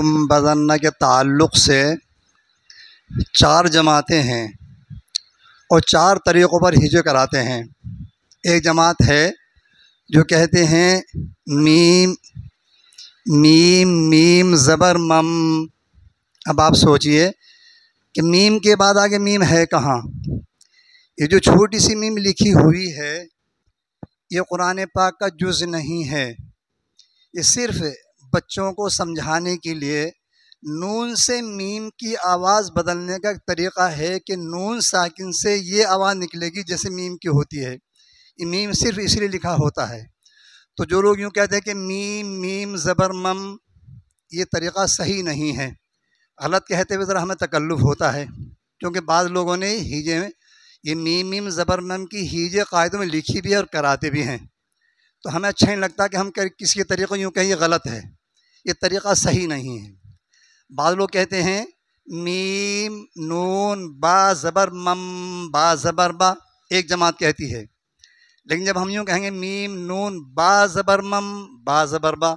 لَيُنبَذَنَّ کے تعلق سے 4 جماعتیں ہیں اور 4 طریقوں پر ہجے کراتے ہیں۔ ایک جماعت ہے جو کہتے ہیں میم میم میم زبر مم۔ اب آپ سوچئے کہ میم کے بعد آگے میم ہے کہاں؟ یہ جو چھوٹی سی میم لکھی ہوئی ہے یہ قرآن پاک کا جز نہیں ہے، یہ صرف بچوں کو سمجھانے کے لیے نون سے میم کی آواز بدلنے کا ایک طریقہ ہے کہ نون ساکن سے یہ آواز نکلے گی جیسے میم کی ہوتی ہے۔ یہ میم صرف اس لیے لکھا ہوتا ہے۔ تو جو لوگ یوں کہتے ہیں کہ میم میم زبر مم، یہ طریقہ صحیح نہیں ہے۔ غلط کہتے ہوئے ذرا ہمیں تکلف ہوتا ہے، کیونکہ بعض لوگوں نے ہیجے میں یہ میم میم زبر مم کی ہیجے قاعدوں میں لکھی بھی ہے اور کراتے بھی ہیں، تو ہمیں اچھا نہیں لگتا کہ ہم کسی کے طریقے یوں کہیں یہ غلط ہے، یہ طریقہ صحیح نہیں ہے۔ بعض لوگ کہتے ہیں میم نون با زبر مم با زبر با، ایک جماعت کہتی ہے، لیکن جب ہم یوں کہیں گے میم نون با زبر مم با زبر با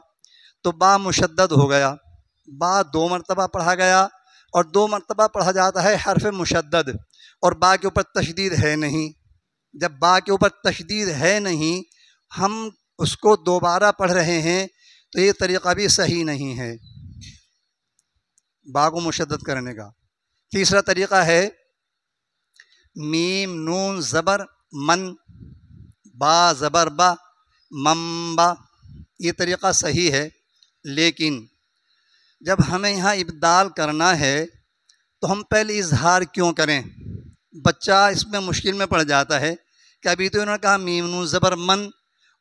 تو با مشدد ہو گیا، با 2 مرتبہ پڑھا گیا اور 2 مرتبہ پڑھا جاتا ہے حرف مشدد، اور با کے اوپر تشدید ہے نہیں۔ جب با کے اوپر تشدید ہے نہیں ہم اس کو دوبارہ پڑھ رہے ہیں تو یہ طریقہ بھی صحیح نہیں ہے با کو مشدد کرنے کا۔ تیسرا طریقہ ہے میم نون زبر من با زبر با مم با، یہ طریقہ صحیح ہے، لیکن جب ہمیں یہاں ابدال کرنا ہے تو ہم پہلے اظہار کیوں کریں؟ بچہ اس میں مشکل میں پڑ جاتا ہے کہ ابھی تو انہوں نے کہا میم نون زبر من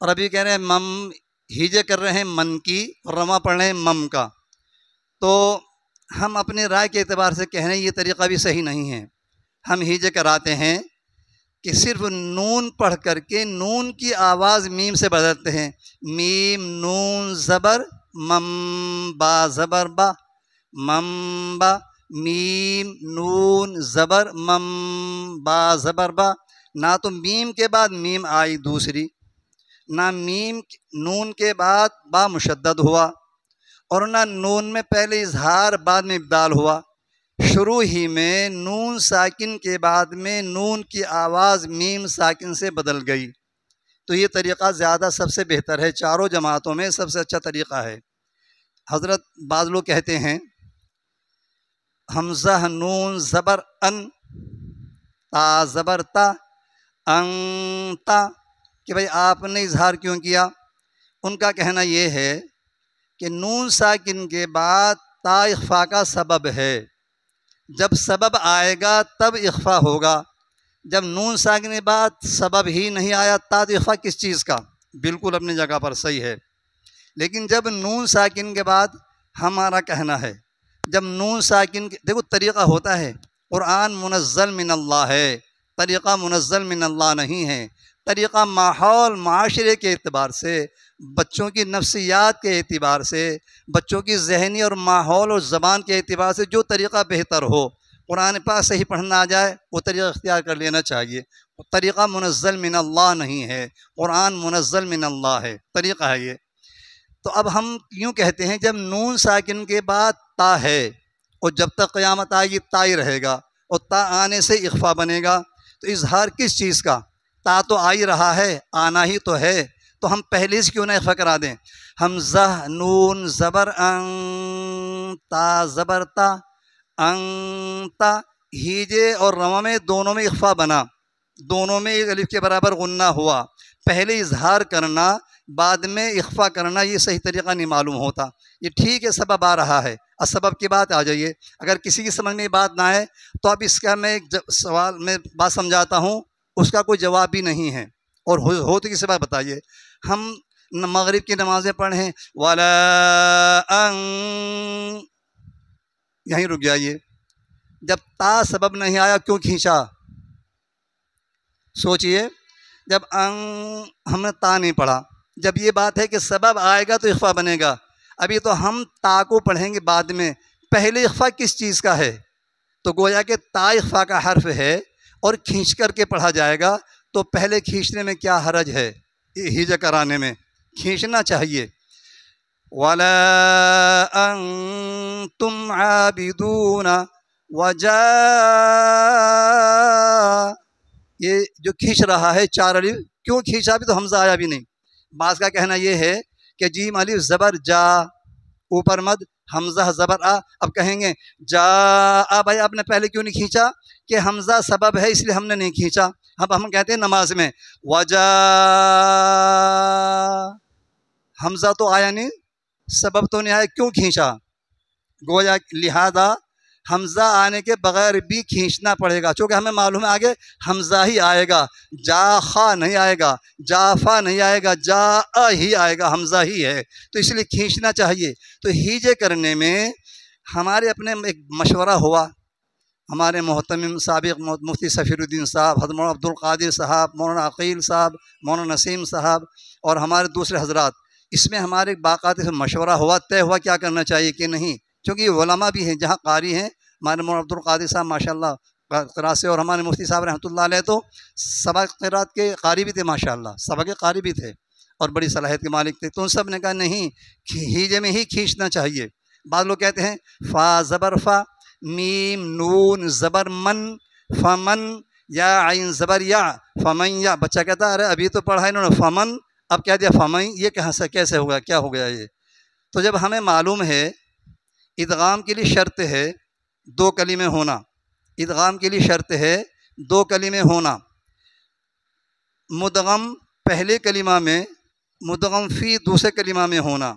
اور ابھی کہہ رہے ہیں مم، ہیجے کر رہے ہیں من کی اور رواں پڑھ رہے ہیں مم کا، تو ہم اپنی رائے کے اعتبار سے کہہ رہے ہیں یہ طریقہ بھی صحیح نہیں ہے۔ ہم ہیجے کراتے ہیں کہ صرف نون پڑھ کر کے نون کی آواز میم سے بدلتے ہیں، میم نون زبر مم با زبر با مم با، میم نون زبر مم با زبر با۔ نہ تو میم کے بعد میم آئی دوسری، نہ میم نون کے بعد با مشدد ہوا، اور نہ نون میں پہلے اظہار بعد میں ابدال ہوا، شروع ہی میں نون ساکن کے بعد میں نون کی آواز میم ساکن سے بدل گئی۔ تو یہ طریقہ زیادہ سب سے بہتر ہے، 4 جماعتوں میں سب سے اچھا طریقہ ہے۔ حضرت بعض لوگ کہتے ہیں حمزہ نون زبر ان تا زبر تا ان تا، کہ بھئی آپ نے اظہار کیوں کیا؟ ان کا کہنا یہ ہے کہ نون ساکن کے بعد تا اخفا کا سبب ہے، جب سبب آئے گا تب اخفا ہوگا، جب نون ساکن کے بعد سبب ہی نہیں آیا تا تو اخفا کس چیز کا؟ بالکل اپنی جگہ پر صحیح ہے، لیکن جب نون ساکن کے بعد ہمارا کہنا ہے جب نون ساکن دیکھو طریقہ ہوتا ہے، قرآن منزل من اللہ ہے، طریقہ منزل من اللہ نہیں ہے، طریقہ ماحول معاشرے کے اعتبار سے، بچوں کی نفسیات کے اعتبار سے، بچوں کی ذہنی اور ماحول اور زبان کے اعتبار سے جو طریقہ بہتر ہو، قرآن پاک صحیح پڑھنا آ جائے وہ طریقہ اختیار کر لینا چاہیے۔ طریقہ منزل من اللہ نہیں ہے، قرآن منزل من اللہ ہے، طریقہ ہے یہ۔ تو اب ہم یوں کہتے ہیں جب نون ساکن کے بعد تا ہے اور جب تک قیامت آئے گی تا ہی رہے گا، اور تا آنے سے اخفا بنے گا، تو اظہار کس چیز کا؟ تا تو آ ہی رہا ہے، آنا ہی تو ہے، تو ہم پہلے سے کیوں نہ اخفا کرا دیں؟ حمزہ نون زبر ان تا زبر تا ان تا، ہیجے اور رواں میں دونوں میں اخفا بنا، دونوں میں ایک الف کے برابر غنہ ہوا، پہلے اظہار کرنا بعد میں اخفا کرنا یہ صحیح طریقہ نہیں معلوم ہوتا۔ یہ ٹھیک ہے سبب آ رہا ہے، سبب کی بات آ جائیے، اگر کسی کی سمجھ میں یہ بات نہ آئے تو اب اس کا میں ایک سوال میں بات سمجھاتا ہوں، اس کا کوئی جواب بھی نہیں ہے، اور ہو تو کسی بات بتائیے۔ ہم مغرب کی نمازیں پڑھیں وَلَا أَن، یہیں رک جائیے، جب تا سبب نہیں آیا کیوں کھینچا؟ سوچئے، جب ہم نے تا نہیں پڑھا، جب یہ بات ہے کہ سبب آئے گا تو اخفا بنے گا، ابھی تو ہم تا کو پڑھیں گے بعد میں، پہلے اخفا کس چیز کا ہے؟ تو گویا کہ تا اخفا کا حرف ہے اور کھینچ کر کے پڑھا جائے گا، تو پہلے کھینچنے میں کیا حرج ہے؟ ہجا کرانے میں کھینچنا چاہیے۔ ولا انتم عابدون وجا، یہ جو کھینچ رہا ہے چار الف، کیوں کھینچا؟ بھی تو حمزہ آیا بھی نہیں۔ بعض کا کہنا یہ ہے کہ جیم الف زبر جا، اوپر مد، حمزہ زبر آ۔ اب کہیں گے جا بھائی آپ نے پہلے کیوں نہیں کھینچا؟ کہ حمزہ سبب ہے اس لیے ہم نے نہیں کھینچا۔ اب ہم کہتے ہیں نماز میں وجا، حمزہ تو آیا نہیں، سبب تو نہیں آیا، کیوں کھینچا؟ گویا لہذا حمزہ آنے کے بغیر بھی کھینچنا پڑے گا، چونکہ ہمیں معلوم ہے آگے حمزہ ہی آئے گا، جا خا نہیں آئے گا، جا فا نہیں آئے گا، جا ہی آئے گا، حمزہ ہی ہے، تو اس لیے کھینچنا چاہیے۔ تو ہیجے کرنے میں ہمارے اپنے ایک مشورہ ہوا، ہمارے محتمم سابق مفتی سفیر الدین صاحب، حضرت مولانا عبد القادر صاحب، مولانا عقیل صاحب، مولانا نسیم صاحب اور ہمارے دوسرے حضرات، اس میں ہمارے باقاعدہ سے مشورہ ہوا، طے ہوا کیا کرنا چاہیے کہ نہیں، چونکہ یہ علماء بھی ہیں، جہاں قاری ہیں ہمارے مولانا عبد القادر صاحب ماشاءاللہ قراءت سے، اور ہمارے مفتی صاحب رحمۃ اللہ علیہ تو سبق قراءت کے قاری بھی تھے، ماشاءاللہ سبق کے قاری بھی تھے اور بڑی صلاحیت کے مالک تھے، تو ان سب نے کہا نہیں ہیجے میں ہی کھینچنا چاہیے۔ بعض لوگ کہتے ہیں فا زبر فا، میم نون زبر من، فمن، یا عین زبر یا، فمن یا، بچہ کہتا ہے ارے ابھی تو پڑھا انہوں نے فمن، اب کہہ دیا فمن، یہ کہاں سے کیسے ہوگا، کیا ہو گیا یہ؟ تو جب ہمیں معلوم ہے ادغام کے لیے شرط ہے دو کلمے ہونا، ادغام کے لیے شرط ہے دو کلمے ہونا، مدغم پہلے کلمہ میں، مدغم فی دوسرے کلمہ میں ہونا،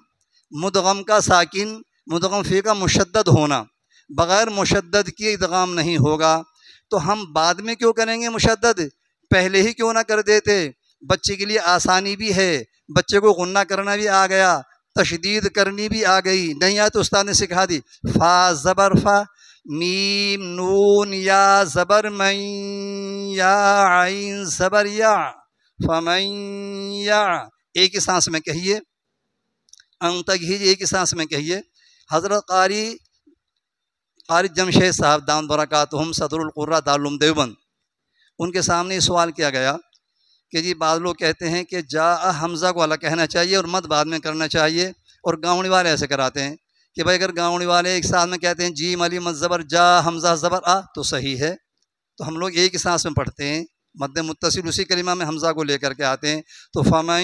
مدغم کا ساکن مدغم فی کا مشدد ہونا، بغیر مشدد کی ادغام نہیں ہوگا۔ تو ہم بعد میں کیوں کریں گے مشدد؟ پہلے ہی کیوں نہ کر دیتے؟ بچے کے لیے آسانی بھی ہے، بچے کو غنہ کرنا بھی آ گیا، تشدید کرنی بھی آ گئی، نہیں آیا تو استاد نے سکھا دی، فا زبر فا، میم نون یا زبر من، یا عین زبر یا، فمن یا، ایک ہی سانس میں کہیے، ان تک ہی ایک ہی سانس میں کہیے۔ حضرت قاری جمشید صاحب دامت برکاتہم صدر القرہ دارالعلوم دیوبند، ان کے سامنے یہ سوال کیا گیا کہ جی بعض لوگ کہتے ہیں کہ جا حمزہ کو الگ کہنا چاہیے اور مد بعد میں کرنا چاہیے، اور گاؤں والے ایسے کراتے ہیں کہ بھائی اگر گاؤں والے ایک ساتھ میں کہتے ہیں جیم علی مد زبر جا حمزہ زبر آ تو صحیح ہے، تو ہم لوگ ایک ہی سانس میں پڑھتے ہیں، مد متصل اسی کلمہ میں حمزہ کو لے کر کے آتے ہیں، تو فمن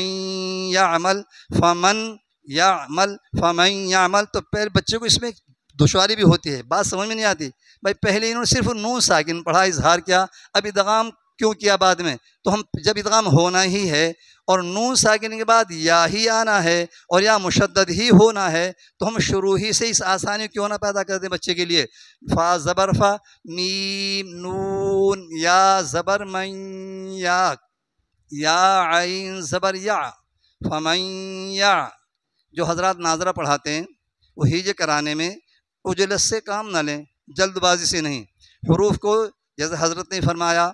یعمل، فمن یعمل، فمن یعمل، تو پہلے بچے کو اس میں دشواری بھی ہوتی ہے، بات سمجھ میں نہیں آتی، بھائی پہلے انہوں نے صرف نون ساکن پڑھا، اظہار کیا، اب ادغام کیوں کیا بعد میں؟ تو ہم جب ادغام ہونا ہی ہے اور نون ساکن کے بعد یا ہی آنا ہے اور یا مشدد ہی ہونا ہے، تو ہم شروع ہی سے اس آسانی کیوں نہ پیدا کر دیں بچے کے لیے؟ فا زبر فا، میم نون یا زبر من، یا عین زبر یا، فمن یا۔ جو حضرات ناظرہ پڑھاتے ہیں وہ ہیجے کرانے میں عجلت سے کام نہ لیں، جلد بازی سے نہیں، حروف کو جیسے حضرت نے فرمایا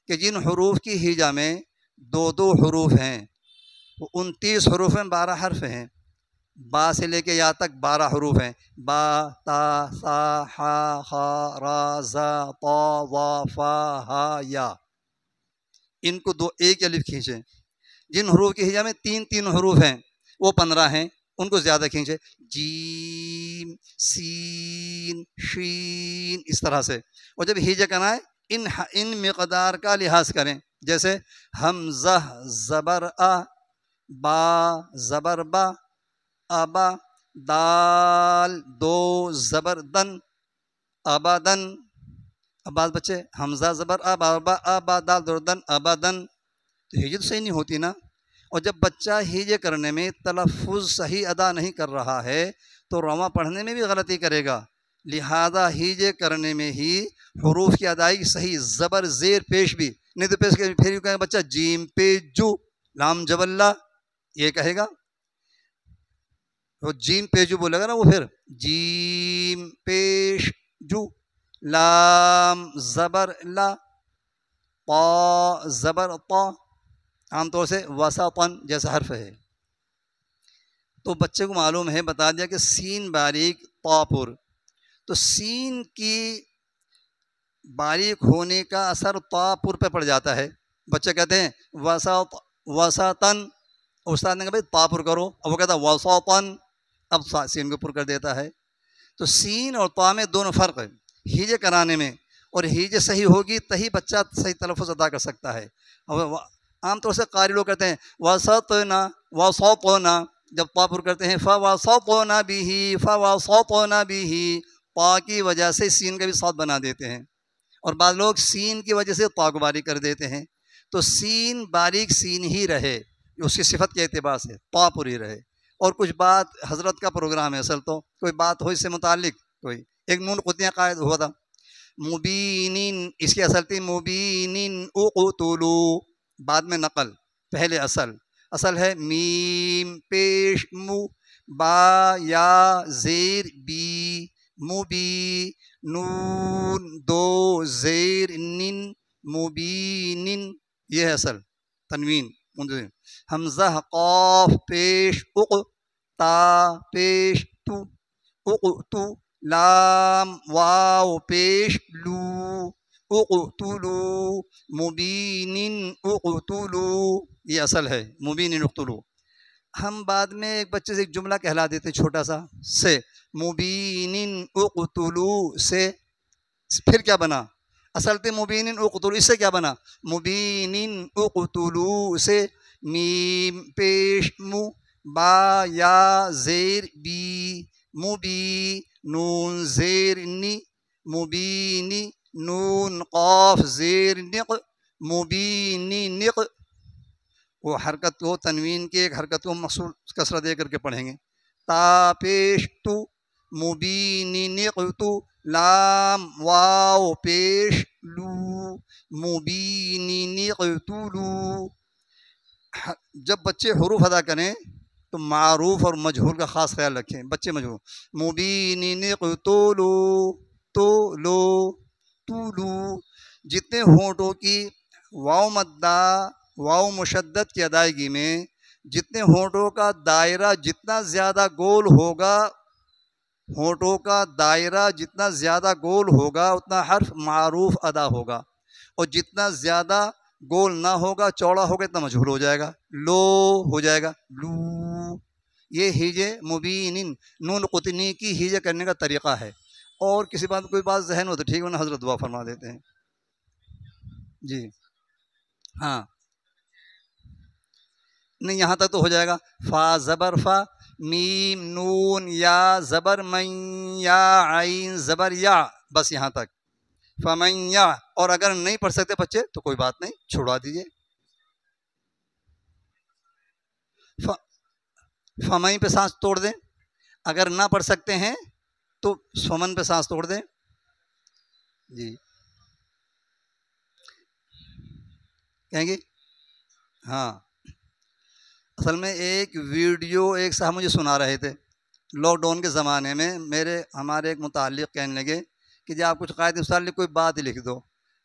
کہ جن حروف کی ہیجا میں دو حروف ہیں، وہ 29 حروف ہیں، 12 حرف ہیں، با سے لے کے یا تک 12 حروف ہیں، با، تا، سا، حا، خا، را، زا، طا، وا، فا، ہا، یا، ان کو ایک الف کھینچیں۔ جن حروف کی ہجا میں 3 حروف ہیں وہ 15 ہیں، ان کو زیادہ کھینچیں، جیم، سین، شین، اس طرح سے، اور جب ہجا کرنا ہے ان مقدار کا لحاظ کریں، جیسے حمزہ زبر آ، با زبر با، ابا، دال دو زبر دن، ابدن، اب بعض بچے حمزہ زبر اب ابا، ابا دال دو دن، ابدن، تو ہجے تو صحیح نہیں ہوتی نا، اور جب بچہ ہجے کرنے میں تلفظ صحیح ادا نہیں کر رہا ہے تو رواں پڑھنے میں بھی غلطی کرے گا، لہذا ہیجے کرنے میں ہی حروف کی ادائیگی صحیح، زبر زیر پیش بھی نہیں، تو پیش پھر کہے گا بچہ جیم پہ جو، لام جبلہ، یہ کہے گا، وہ جیم پہ جو بولے گا نا، وہ پھر جیم پیش جو، لام زبر لا، پا زبر پا، عام طور سے وسطن جیسا حرف ہے، تو بچے کو معلوم ہے، بتا دیا کہ سین باریک طا پر، تو سین کی باریک ہونے کا اثر طا پر پہ پڑ جاتا ہے، بچے کہتے ہیں وسطن، استاد نے کہا بھائی طا پر کرو، اب وہ کہتا ہے وسطن، اب سین کو پر کر دیتا ہے. تو سین اور طا میں دونوں فرق ہے ہیجے کرانے میں، اور ہیجے صحیح ہوگی تہی بچہ صحیح تلفظ ادا کر سکتا ہے. عام طور سے قاری لوگ کہتے ہیں وسطنا وسطنا، جب طا پر کرتے ہیں فوسطنا به فوسطنا به، طا کی وجہ سے سین کا بھی ساتھ بنا دیتے ہیں، اور بعض لوگ سین کی وجہ سے طا کو باریک کر دیتے ہیں. تو سین باریک سین ہی رہے، اس کی صفت کے اعتبار سے طا پر ہی رہے. اور کچھ بات حضرت کا پروگرام ہے اصل، تو کوئی بات ہو اس سے متعلق، کوئی ایک نون قطعیہ قائد ہوا تھا مبینین، اس کی اصل تھی مبینین اقتلو، بعد میں نقل، پہلے اصل ہے میم پیش مو، با یا زیر بی، مبی، نون دو زیر نن، مبینن، یہ ہے اصل تنوین. حمزہ قاف پیش اق، تا پیش تو، اقتو، لام واو پیش لو، اقتلو، مبینن اقتلو، یہ اصل ہے مبینن اقتلو. ہم بعد میں ایک بچے سے ایک جملہ کہلا دیتے چھوٹا سا سے، مبینن اقتلو سے، پھر کیا بنا؟ اصل تھے مبینن اقتلو، اس سے کیا بنا؟ مبینن اقتلو سے میم پیش مو، با یا زیر بی، مبی، نون زیر نی، مبینی، نون قاف زیر نق، مبینی نق. وہ حرکت کو تنوین کی ایک حرکت کو مخصوص کسرہ دے کر کے پڑھیں گے. تا پیش تو، مبینی نق تو، لام واو پیش لو، مبینی نق تو لو. جب بچے حروف ادا کریں تو معروف اور مجہول کا خاص خیال رکھیں. بچے مجہول مبینین قتلو، تو لو، تو لو، جتنے ہونٹوں کی واو مدہ واو مشدد کی ادائیگی میں جتنے ہونٹوں کا دائرہ جتنا زیادہ گول ہوگا، ہونٹوں کا دائرہ جتنا زیادہ گول ہوگا اتنا حرف معروف ادا ہوگا، اور جتنا زیادہ گول نہ ہوگا چوڑا ہوگا اتنا مجہول ہو جائے گا، لو ہو جائے گا، لو. یہ ہیجے مبینن نون قطنی کی ہیجے کرنے کا طریقہ ہے. اور کسی بات کوئی بات ذہن ہو تو ٹھیک، ورنہ حضرت دعا فرما دیتے ہیں. جی ہاں، نہیں یہاں تک تو ہو جائے گا. فا زبر فا، میم نون یا زبر من، یا عین زبر یا، بس یہاں تک فمن یا. اور اگر نہیں پڑھ سکتے بچے تو کوئی بات نہیں، چھڑوا دیجیے. فمن پہ سانس توڑ دیں، اگر نہ پڑھ سکتے ہیں تو فمن پہ سانس توڑ دیں. جی کہیں گے ہاں. اصل میں ایک ویڈیو ایک صاحب مجھے سنا رہے تھے لاک ڈاؤن کے زمانے میں، ہمارے ایک متعلق کہنے لگے کہ جی آپ کچھ قائد متعلق کوئی بات لکھ دو.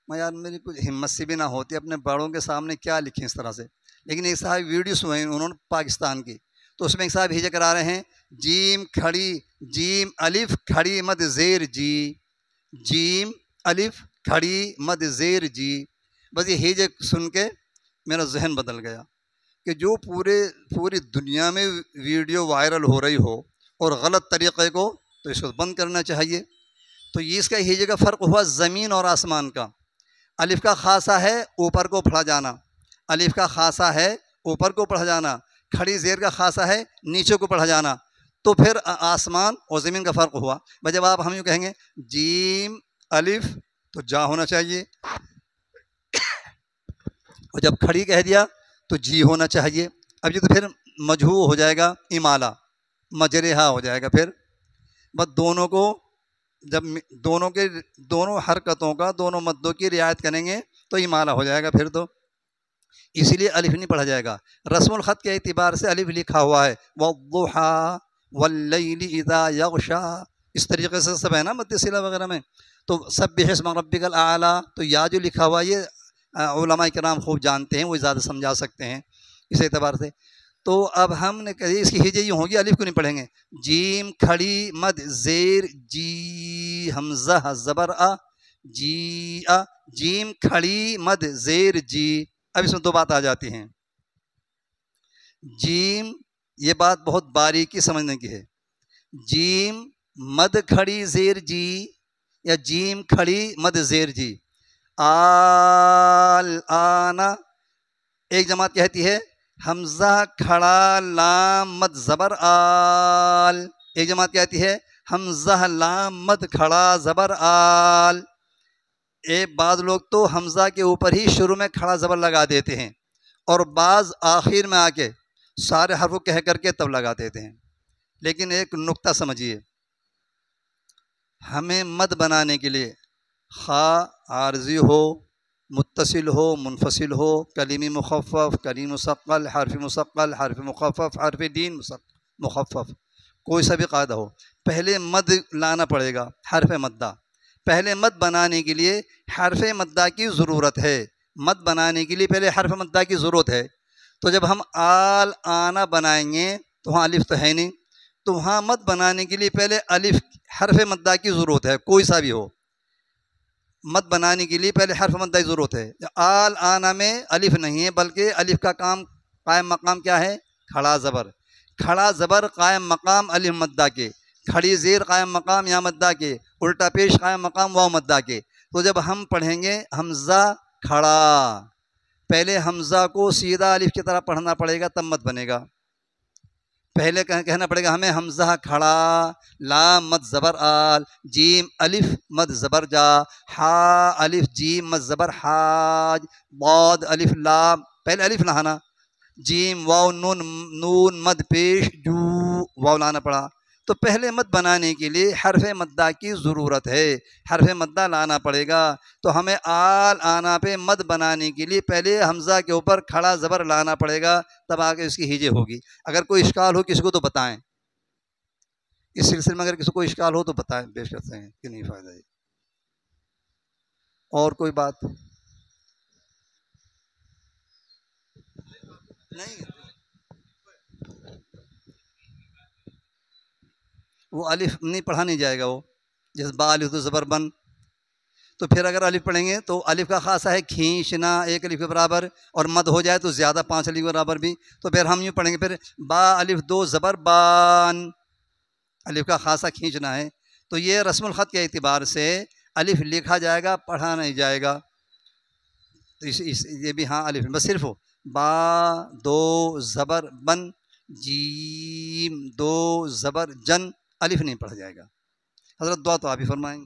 میں یار میری کچھ ہمت سی بھی نہ ہوتی اپنے بڑوں کے سامنے کیا لکھیں اس طرح سے. لیکن ایک صاحب ویڈیو سنائی انہوں نے پاکستان کی، تو اس میں ایک صاحب ہجے کرا رہے ہیں جیم کھڑی جیم الف کھڑی مد زیر جی، جیم الف کھڑی مد زیر جی. بس یہ ہجے سن کے میرا ذہن بدل گیا کہ جو پوری دنیا میں ویڈیو وائرل ہو رہی ہو اور غلط طریقے کو، تو اس کو بند کرنا چاہیے. تو یہ اس کا ہیجے کا فرق ہوا زمین اور آسمان کا. الف کا خاصہ ہے اوپر کو پڑھا جانا، الف کا خاصہ ہے اوپر کو پڑھا جانا، کھڑی زیر کا خاصہ ہے نیچے کو پڑھا جانا. تو پھر آسمان اور زمین کا فرق ہوا. بھائی جب آپ ہم یوں کہیں گے جیم الف تو جا ہونا چاہیے، اور جب کھڑی کہہ دیا تو جی ہونا چاہیے. اب یہ تو پھر مجہو ہو جائے گا، امالہ مجرحہ ہو جائے گا. پھر بس دونوں کو جب دونوں حرکتوں کا دونوں مدوں کی رعایت کریں گے تو امالہ ہو جائے گا. پھر تو اسی لیے الف نہیں پڑھا جائے گا. رسم الخط کے اعتبار سے الف لکھا ہوا ہے والضحیٰ واللیل اذا یغشا، اس طریقے سے سب ہے نا مد صلہ وغیرہ میں. تو سبح اسم ربک الاعلیٰ، تو یا جو لکھا ہوا یہ علماء کرام خوب جانتے ہیں، وہ زیادہ سمجھا سکتے ہیں اس اعتبار سے. تو اب ہم نے کہی اس کی ہجے یوں ہوگی، الف کو نہیں پڑھیں گے. جیم کھڑی مد زیر جی، حمزہ زبر آ، جی آ، جیم کھڑی مد زیر جی. اب اس میں دو بات آ جاتی ہیں. جیم یہ بات بہت باریکی سمجھنے کی ہے. جیم مد کھڑی زیر جی یا جیم کھڑی مد زیر جی. آل آنا ایک جماعت کہتی ہے حمزہ کھڑا لام مد زبر آل. ایک جماعت کہتی ہے حمزہ لام مد کھڑا زبر آل. بعض لوگ تو حمزہ کے اوپر ہی شروع میں کھڑا زبر لگا دیتے ہیں اور بعض آخر میں آ کے سارے حرف کہہ کر کے تب لگا دیتے ہیں. لیکن ایک نقطہ سمجھیے، ہمیں مد بنانے کے لیے خواہ عارضی ہو، متصل ہو، منفصل ہو، کلیمی مخفف، کلیم مثقل، حرف مخفف، حرف دین مخفف، کوئی سا بھی قاعدہ ہو، پہلے مد لانا پڑے گا. حرف مدہ پہلے مد بنانے کے لیے حرف مدہ کی ضرورت ہے. مد بنانے کے لیے پہلے حرف مدہ کی ضرورت ہے. تو جب ہم آل آنا بنائیں گے تو وہاں الف تو ہے نہیں، تو وہاں مد بنانے کے لیے پہلے الف حرف مدہ کی ضرورت ہے، کوئی سا بھی ہو. مد بنانے کے لیے پہلے حرف مدہ کی ضرورت ہے. آل آنا میں الف نہیں ہے، بلکہ الف کا کام قائم مقام کیا ہے؟ کھڑا زبر. کھڑا زبر قائم مقام الف مدہ کے، کھڑی زیر قائم مقام یا مدہ کے، الٹا پیش قائم مقام واو مدہ کے. تو جب ہم پڑھیں گے حمزہ کھڑا، پہلے حمزہ کو سیدھا الف کی طرح پڑھنا پڑے گا، تب مد بنے گا. پہلے کہنا پڑے گا ہمیں حمزہ کھڑا لام مد زبر آل، جیم الف مد زبر جا، ہا الف جیم مد زبر حاج، ضاد الف لام، پہلے الف لانا، جیم واو نون مد پیش جو، واو لانا پڑا. تو پہلے مد بنانے کے لیے حرف مدہ کی ضرورت ہے، حرف مدہ لانا پڑے گا. تو ہمیں آل آنا پہ مد بنانے کے لیے پہلے حمزہ کے اوپر کھڑا زبر لانا پڑے گا، تب آگے اس کی ہجے ہوگی. اگر کوئی اشکال ہو کسی کو تو بتائیں، اس سلسلے میں اگر کسی کو اشکال ہو تو بتائیں، پیش کرتے ہیں کہ نہیں فائدہ ہے. اور کوئی بات نہیں؟ وہ الف نہیں پڑھا نہیں جائے گا. وہ جیسے با الف تو زبر بن، تو پھر اگر الف پڑھیں گے تو الف کا خاصہ ہے کھینچنا ایک الف کے برابر، اور مد ہو جائے تو زیادہ 5 الف کے برابر بھی. تو پھر ہم یوں پڑھیں گے، پھر با الف دو زبر بان، الف کا خاصہ کھینچنا ہے. تو یہ رسم الخط کے اعتبار سے الف لکھا جائے گا، پڑھا نہیں جائے گا. تو یہ بھی ہاں الف بس صرف با دو زبر بن، جیم دو زبر جن، الف نہیں پڑھا جائے گا. حضرت دعا تو آپ ہی فرمائیں.